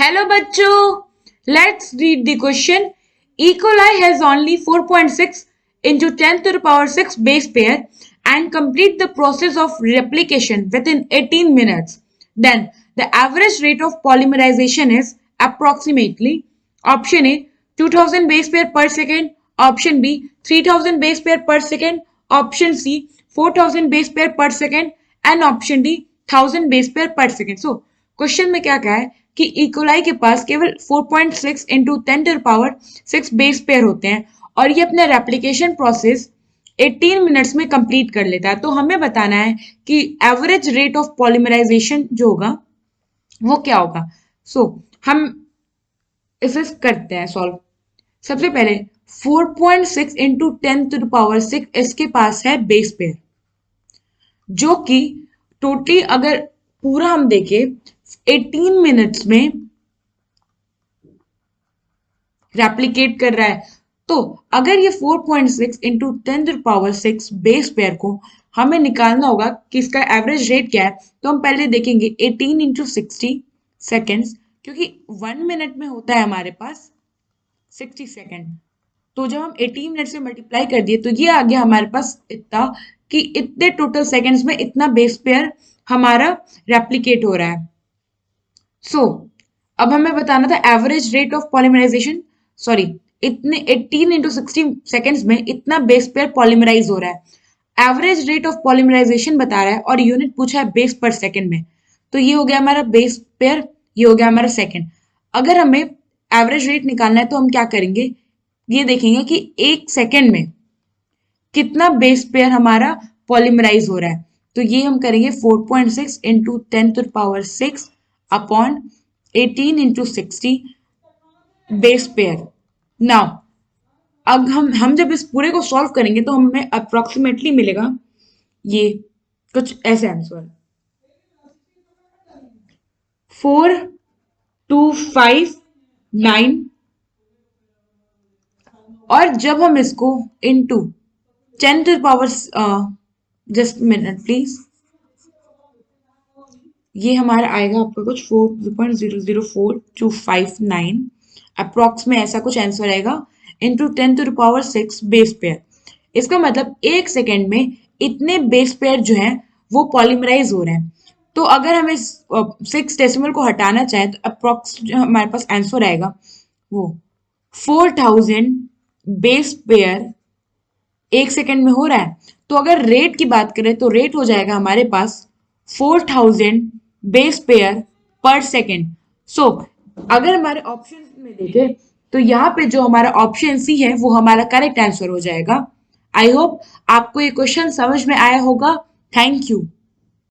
Hello bachcho, let's read the question. E. coli has only 4.6 into 10 to the power 6 base pair and complete the process of replication within 18 minutes. Then the average rate of polymerization is approximately option A 2000 base pair per second, option B 3000 base pair per second, option C 4000 base pair per second and option D 1000 base pair per second. So question में क्या कहा है कि E coli के पास केवल 4.6 into 10 to the power 6 base pair होते हैं और ये अपना रेप्लिकेशन प्रोसेस 18 मिनट्स में कंप्लीट कर लेता है। तो हमें बताना है कि एवरेज रेट ऑफ पॉलीमराइजेशन जो होगा वो क्या होगा। हम इसे करते हैं सॉल्व। सबसे पहले 4.6 इंटू 10 टू द पावर 6 इसके पास है बेस पेयर, जो कि टोटली अगर पूरा हम देखें 18 मिनट्स में रेप्लिकेट कर रहा है। तो अगर ये 4.6 into 10 to the power 6 base pair को हमें निकालना होगा कि इसका एवरेज रेट क्या है, तो हम पहले देखेंगे 18 इंटू 60 सेकेंड्स, क्योंकि 1 मिनट में होता है हमारे पास 60 सेकेंड। तो जब हम 18 मिनट से मल्टीप्लाई कर दिए तो ये आ गया हमारे पास इतना कि इतने टोटल सेकेंड्स में इतना बेस पेयर हमारा रेप्लिकेट हो रहा है। अब हमें बताना था average rate of polymerisation, sorry इतने 18 इंटू 60 सेकेंड्स में इतना बेस पेयर पॉलीमराइज हो रहा है। एवरेज रेट ऑफ पॉलीमराइजेशन बता रहा है और यूनिट पूछा है बेस पर सेकेंड में। तो ये हो गया हमारा बेस पेयर, ये हो गया हमारा सेकेंड। अगर हमें एवरेज रेट निकालना है तो हम क्या करेंगे, ये देखेंगे कि एक सेकेंड में कितना बेस पेयर हमारा पॉलीमराइज हो रहा है। तो ये हम करेंगे 4.6 into 10 to the power 6 upon 18 into 60 base pair. Now अब हम जब इस पूरे को सॉल्व करेंगे तो हमें अप्रोक्सीमेटली मिलेगा ये कुछ ऐसे आंसर 4259। और जब हम इसको into 10 to the power, just minute please, ये हमारा आएगा आपका कुछ 4.004259 अप्रोक्स में ऐसा कुछ आंसर आएगा into 10 to the power 6 base pair. इसका मतलब एक सेकेंड में इतने बेस पेयर जो हैं वो पॉलीमराइज हो रहे हैं। तो अगर हम इस 6 डेसिमल को हटाना चाहें तो अप्रोक्स जो हमारे पास आंसर आएगा वो 4000 बेस पेयर एक सेकेंड में हो रहा है। तो अगर रेट की बात करें तो रेट हो जाएगा हमारे पास 4000 बेस पेयर पर सेकेंड। अगर हमारे ऑप्शन में देखें तो यहाँ पे जो हमारा ऑप्शन सी है वो हमारा करेक्ट आंसर हो जाएगा। आई होप आपको ये क्वेश्चन समझ में आया होगा। Thank you.